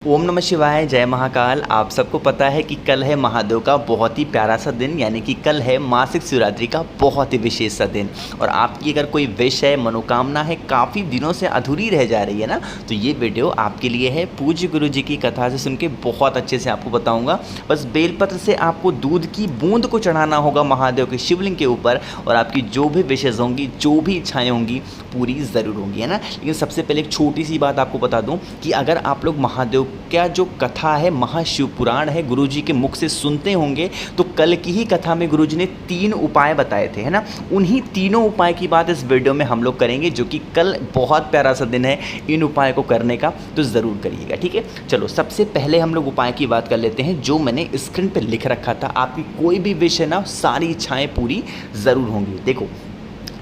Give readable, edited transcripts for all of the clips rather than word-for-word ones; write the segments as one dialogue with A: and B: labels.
A: ओम नमः शिवाय, जय महाकाल। आप सबको पता है कि कल है महादेव का बहुत ही प्यारा सा दिन, यानी कि कल है मासिक शिवरात्रि का बहुत ही विशेष सा दिन। और आपकी अगर कोई विश है, मनोकामना है, काफ़ी दिनों से अधूरी रह जा रही है ना, तो ये वीडियो आपके लिए है। पूज्य गुरु जी की कथा से सुन के बहुत अच्छे से आपको बताऊँगा। बस बेलपत्र से आपको दूध की बूंद को चढ़ाना होगा महादेव के शिवलिंग के ऊपर, और आपकी जो भी विशेष होंगी, जो भी इच्छाएँ होंगी, पूरी ज़रूर होंगी, है ना। लेकिन सबसे पहले एक छोटी सी बात आपको बता दूँ कि अगर आप लोग महादेव क्या जो कथा है, महाशिव पुराण है, गुरुजी के मुख से सुनते होंगे, तो कल की ही कथा में गुरुजी ने 3 उपाय बताए थे, है ना। उन्हीं तीनों उपाय की बात इस वीडियो में हम लोग करेंगे, जो कि कल बहुत प्यारा सा दिन है इन उपाय को करने का, तो ज़रूर करिएगा, ठीक है। चलो सबसे पहले हम लोग उपाय की बात कर लेते हैं, जो मैंने स्क्रीन पर लिख रखा था। आपकी कोई भी विश है ना, सारी इच्छाएँ पूरी ज़रूर होंगी। देखो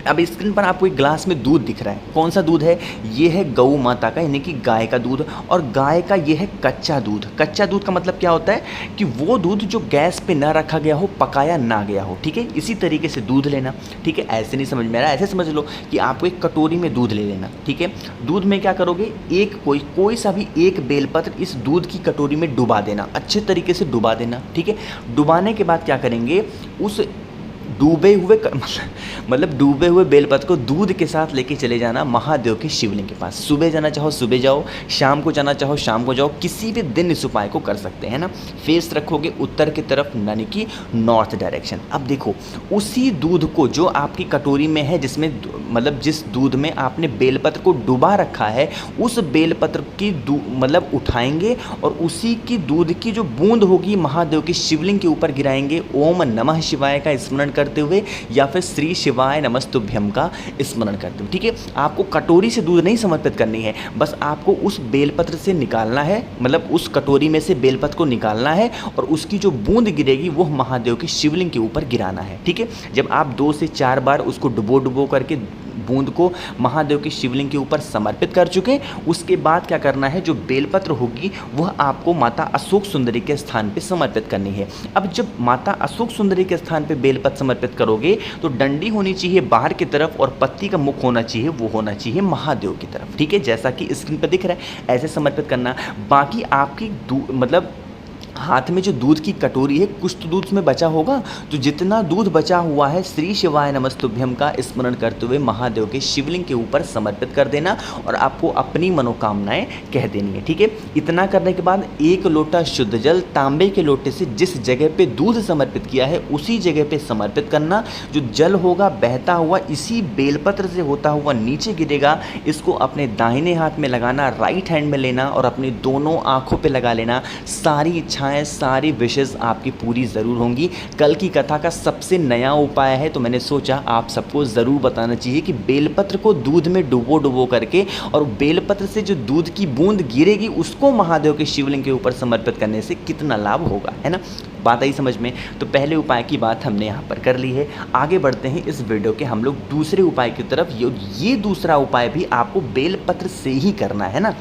A: अब स्क्रीन पर आपको एक ग्लास में दूध दिख रहा है। कौन सा दूध है? ये है गौ माता का, यानी कि गाय का दूध। और गाय का ये है कच्चा दूध। कच्चा दूध का मतलब क्या होता है कि वो दूध जो गैस पे ना रखा गया हो, पकाया ना गया हो, ठीक है। इसी तरीके से दूध लेना, ठीक है। ऐसे नहीं समझ में आ रहा, ऐसे समझ लो कि आपको एक कटोरी में दूध ले लेना, ठीक है। दूध में क्या करोगे, एक कोई सा भी एक बेलपत्र इस दूध की कटोरी में डुबा देना, अच्छे तरीके से डुबा देना, ठीक है। डुबाने के बाद क्या करेंगे, उस डूबे हुए मतलब डूबे हुए बेलपत्र को दूध के साथ लेके चले जाना महादेव के शिवलिंग के पास। सुबह जाना चाहो सुबह जाओ, शाम को जाना चाहो शाम को जाओ, किसी भी दिन इस उपाय को कर सकते हैं ना। फेस रखोगे उत्तर की तरफ, यानी कि नॉर्थ डायरेक्शन। अब देखो उसी दूध को जो आपकी कटोरी में है, जिसमें मतलब जिस दूध में आपने बेलपत्र को डुबा रखा है, उस बेलपत्र की मतलब उठाएंगे और उसी की दूध की जो बूंद होगी महादेव के शिवलिंग के ऊपर गिराएंगे। ओम नमः शिवाय का स्मरण करते हुए या फिर श्री शिवाय नमस्तुभ्यम का स्मरण करते हुए, ठीक है। आपको कटोरी से दूध नहीं समर्पित करनी है, बस आपको उस बेलपत्र से निकालना है, मतलब उस कटोरी में से बेलपत्र को निकालना है और उसकी जो बूंद गिरेगी वो महादेव के शिवलिंग के ऊपर गिराना है, ठीक है। जब आप 2 से 4 बार उसको डुबो करके बूंद को महादेव के शिवलिंग के ऊपर समर्पित कर चुके, उसके बाद क्या करना है, जो बेलपत्र होगी वह आपको माता अशोक सुंदरी के स्थान पे समर्पित करनी है। अब जब माता अशोक सुंदरी के स्थान पे बेलपत्र समर्पित करोगे, तो डंडी होनी चाहिए बाहर की तरफ और पत्ती का मुख होना चाहिए, वो होना चाहिए महादेव की तरफ, ठीक है। जैसा कि स्क्रीन पर दिख रहा है, ऐसे समर्पित करना। बाकी आपकी मतलब हाथ में जो दूध की कटोरी है, कुछ तो दूध में बचा होगा, तो जितना दूध बचा हुआ है श्री शिवाय नमस्तुभ्यम का स्मरण करते हुए महादेव के शिवलिंग के ऊपर समर्पित कर देना और आपको अपनी मनोकामनाएं कह देनी है, ठीक है। इतना करने के बाद 1 लोटा शुद्ध जल तांबे के लोटे से जिस जगह पे दूध समर्पित किया है उसी जगह पे समर्पित करना। जो जल होगा बहता हुआ इसी बेलपत्र से होता हुआ नीचे गिरेगा। इसको अपने दाहिने हाथ में लगाना, राइट हैंड में लेना और अपनी दोनों आंखों पे लगा लेना। सारी इच्छाएं, सारी विशेष आपकी पूरी ज़रूर होंगी। कल की कथा का सबसे नया उपाय है, तो मैंने सोचा आप सबको ज़रूर बताना चाहिए कि बेलपत्र को दूध में डुबो करके और बेलपत्र से जो दूध की बूंद गिरेगी उसको महादेव के शिवलिंग के ऊपर समर्पित करने से कितना लाभ होगा, है ना। बात आई समझ में। तो पहले उपाय की बात हमने यहाँ पर कर ली है। आगे बढ़ते हैं इस वीडियो के हम लोग दूसरे उपाय की तरफ। ये दूसरा उपाय भी आपको बेलपत्र से ही करना है ना।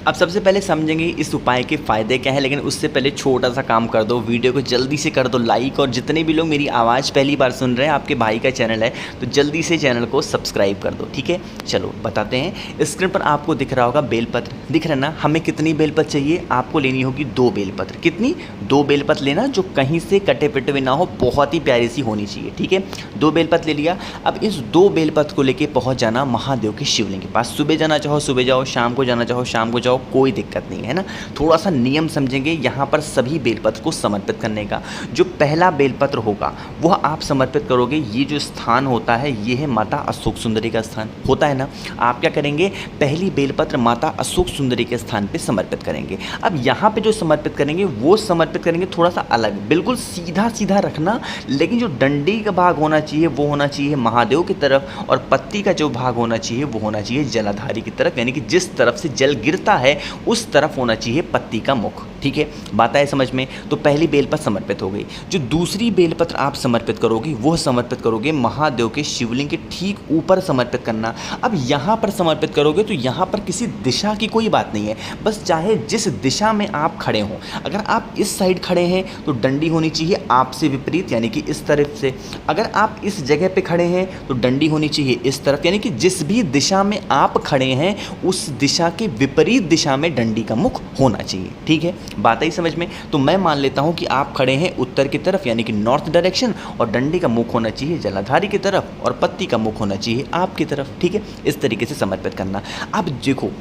A: अब सबसे पहले समझेंगे इस उपाय के फ़ायदे क्या हैं, लेकिन उससे पहले छोटा सा काम कर दो, वीडियो को जल्दी से कर दो लाइक। और जितने भी लोग मेरी आवाज़ पहली बार सुन रहे हैं, आपके भाई का चैनल है, तो जल्दी से चैनल को सब्सक्राइब कर दो, ठीक है। चलो बताते हैं। स्क्रीन पर आपको दिख रहा होगा बेलपत्र, दिख रहा है ना। हमें कितनी बेलपत्र चाहिए? आपको लेनी होगी 2 बेलपत्र। कितनी? 2 बेलपत्र लेना, जो कहीं से कटे पिटे हुए ना हो, बहुत ही प्यारी सी होनी चाहिए, ठीक है। 2 बेलपत्र ले लिया। अब इस 2 बेलपत्र को लेके पहुँच जाना महादेव के शिवलिंग के पास। सुबह जाना चाहो सुबह जाओ, शाम को जाना चाहो शाम को जाओ, कोई दिक्कत नहीं है ना। थोड़ा सा नियम समझेंगे यहाँ पर सभी बेलपत्र को समर्पित करने का। जो पहला बेलपत्र होगा वह आप समर्पित करोगे। ये जो स्थान होता है ये है माता अशोक सुंदरी का स्थान होता है ना। आप क्या करेंगे, पहली बेलपत्र माता अशोक सुंदरी के स्थान पे समर्पित करेंगे। अब यहाँ पे जो समर्पित करेंगे वो समर्पित करेंगे थोड़ा सा अलग, बिल्कुल सीधा सीधा रखना, लेकिन जो डंडी का भाग होना चाहिए वो होना चाहिए महादेव की तरफ, और पत्ती का जो भाग होना चाहिए वो होना चाहिए जलाधारी की तरफ, यानी कि जिस तरफ से जल गिरता है उस तरफ होना चाहिए पत्ती का मुख, ठीक है, बात आए समझ में। तो पहली बेलपत्र समर्पित हो गई। जो दूसरी बेलपत्र आप समर्पित करोगे वह समर्पित करोगे महादेव के शिवलिंग के ठीक ऊपर समर्पित करना। अब यहाँ पर समर्पित करोगे तो यहाँ पर किसी दिशा की कोई बात नहीं है, बस चाहे जिस दिशा में आप खड़े हों। अगर आप इस साइड खड़े हैं तो डंडी होनी चाहिए आपसे विपरीत, यानी कि इस तरफ से। अगर आप इस जगह पे खड़े हैं तो डंडी होनी चाहिए इस तरफ, यानी कि जिस भी दिशा में आप खड़े हैं उस दिशा के विपरीत दिशा में डंडी का मुख होना चाहिए। ठीक है, बात आई समझ में। तो मैं मान लेता हूं कि आप खड़े हैं उत्तर की तरफ, यानी कि नॉर्थ डायरेक्शन, और डंडी का मुख होना चाहिए जलाधारी की तरफ और पत्ती का मुख होना चाहिए आपकी तरफ। ठीक है, इस तरीके से समर्पित करना। अब देखो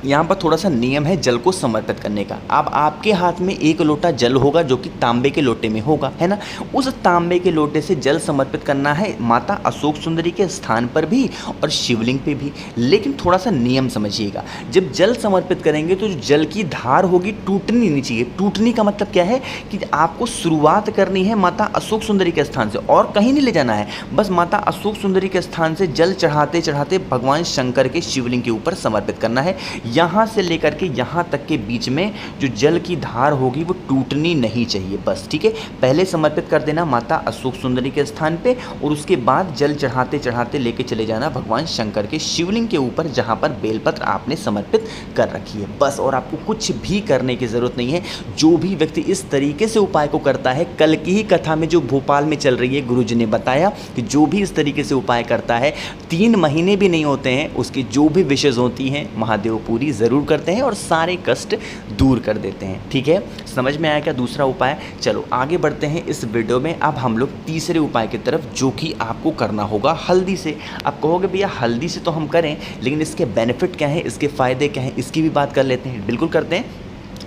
A: यहाँ पर थोड़ा सा नियम है जल को समर्पित करने का। अब आपके हाथ में एक लोटा जल होगा जो कि तांबे के लोटे में होगा, है ना। उस तांबे के लोटे से जल समर्पित करना है माता अशोक सुंदरी के स्थान पर भी और शिवलिंग पे भी। लेकिन थोड़ा सा नियम समझिएगा, जब जल समर्पित करेंगे तो जो जल की धार होगी टूटनी नहीं चाहिए। टूटनी का मतलब क्या है कि आपको शुरुआत करनी है माता अशोक सुंदरी के स्थान से और कहीं नहीं ले जाना है। बस माता अशोक सुंदरी के स्थान से जल चढ़ाते चढ़ाते भगवान शंकर के शिवलिंग के ऊपर समर्पित करना है। यहाँ से लेकर के यहाँ तक के बीच में जो जल की धार होगी वो टूटनी नहीं चाहिए बस। ठीक है, पहले समर्पित कर देना माता अशोक सुंदरी के स्थान पे और उसके बाद जल चढ़ाते चढ़ाते लेके चले जाना भगवान शंकर के शिवलिंग के ऊपर जहाँ पर बेलपत्र आपने समर्पित कर रखी है बस। और आपको कुछ भी करने की ज़रूरत नहीं है। जो भी व्यक्ति इस तरीके से उपाय को करता है, कल की ही कथा में जो भोपाल में चल रही है गुरुजी ने बताया कि जो भी इस तरीके से उपाय करता है 3 महीने भी नहीं होते हैं उसकी जो भी विशेष होती हैं महादेव पूरी ज़रूर करते हैं और सारे कष्ट दूर कर देते हैं। ठीक है, समझ में आया क्या दूसरा उपाय। चलो आगे बढ़ते हैं इस वीडियो में। अब हम लोग तीसरे उपाय की तरफ, जो कि आपको करना होगा हल्दी से। आप कहोगे भैया हल्दी से तो हम करें, लेकिन इसके बेनिफिट क्या है, इसके फ़ायदे क्या हैं, इसकी भी बात कर लेते हैं। बिल्कुल करते हैं।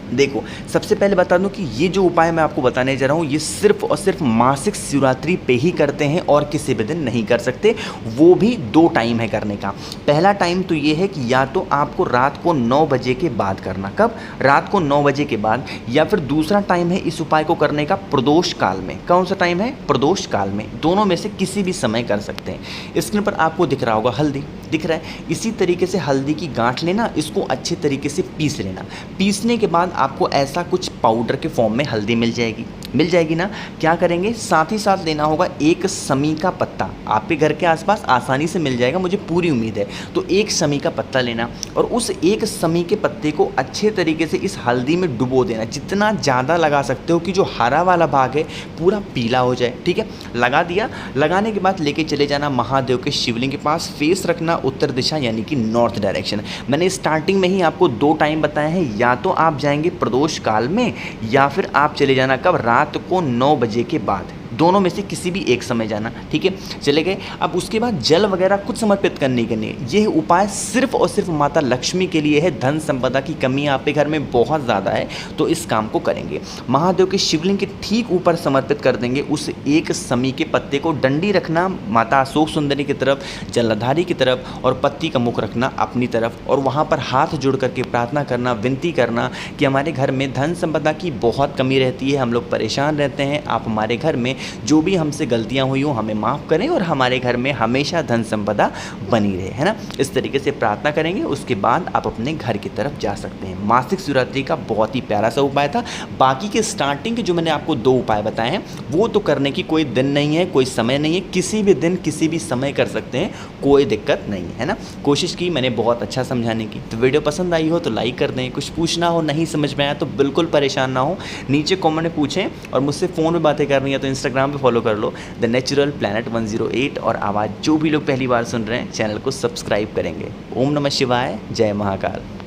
A: देखो, सबसे पहले बता दूं कि ये जो उपाय मैं आपको बताने जा रहा हूँ ये सिर्फ और सिर्फ मासिक शिवरात्रि पे ही करते हैं और किसी भी दिन नहीं कर सकते। वो भी 2 टाइम है करने का। पहला टाइम तो ये है कि या तो आपको रात को 9 बजे के बाद करना। कब? रात को 9 बजे के बाद। या फिर दूसरा टाइम है इस उपाय को करने का प्रदोष काल में। कौन सा टाइम है? प्रदोष काल में। दोनों में से किसी भी समय कर सकते हैं। स्क्रीन पर आपको दिख रहा होगा हल्दी, दिख रहा है। इसी तरीके से हल्दी की गांठ लेना, इसको अच्छे तरीके से पीस लेना। पीसने के बाद आपको ऐसा कुछ पाउडर के फॉर्म में हल्दी मिल जाएगी ना। क्या करेंगे, साथ ही साथ लेना होगा एक समी का पत्ता। आपके घर के आसपास आसानी से मिल जाएगा, मुझे पूरी उम्मीद है। तो एक समी का पत्ता लेना और उस एक समी के पत्ते को अच्छे तरीके से इस हल्दी में डुबो देना। जितना ज़्यादा लगा सकते हो कि जो हरा वाला भाग है पूरा पीला हो जाए। ठीक है, लगा दिया। लगाने के बाद लेके चले जाना महादेव के शिवलिंग के पास। फेस रखना उत्तर दिशा, यानी कि नॉर्थ डायरेक्शन। मैंने स्टार्टिंग में ही आपको 2 टाइम बताए हैं, या तो आप जाएंगे प्रदोष काल में या फिर आप चले जाना कब, रात को 9 बजे के बाद। दोनों में से किसी भी एक समय जाना। ठीक है, चले गए। अब उसके बाद जल वगैरह कुछ समर्पित करने के लिए यह उपाय सिर्फ और सिर्फ माता लक्ष्मी के लिए है। धन संपदा की कमी आपके घर में बहुत ज़्यादा है तो इस काम को करेंगे। महादेव के शिवलिंग के ठीक ऊपर समर्पित कर देंगे उस एक समी के पत्ते को। डंडी रखना माता अशोक सुंदरी की तरफ, जलाधारी की तरफ और पत्ती का मुख रखना अपनी तरफ। और वहाँ पर हाथ जोड़ करके प्रार्थना करना, विनती करना कि हमारे घर में धन संपदा की बहुत कमी रहती है, हम लोग परेशान रहते हैं। आप हमारे घर में जो भी हमसे गलतियां हुई हो हमें माफ़ करें और हमारे घर में हमेशा धन संपदा बनी रहे, है ना। इस तरीके से प्रार्थना करेंगे। उसके बाद आप अपने घर की तरफ जा सकते हैं। मासिक शिवरात्रि का बहुत ही प्यारा सा उपाय था। बाकी के स्टार्टिंग के जो मैंने आपको 2 उपाय बताए हैं वो तो करने की कोई दिन नहीं है, कोई समय नहीं है। किसी भी दिन किसी भी समय कर सकते हैं, कोई दिक्कत नहीं है ना। कोशिश की मैंने बहुत अच्छा समझाने की। तो वीडियो पसंद आई हो तो लाइक कर दें। कुछ पूछना हो, नहीं समझ में आया तो बिल्कुल परेशान ना हो, नीचे कॉमेंट में पूछें। और मुझसे फ़ोन में बातें करनी है तो इंस्टाग्राम पे फॉलो कर लो द नेचुरल प्लैनेट 108। और आवाज़ जो भी लोग पहली बार सुन रहे हैं चैनल को सब्सक्राइब करेंगे। ओम नमः शिवाय, जय महाकाल।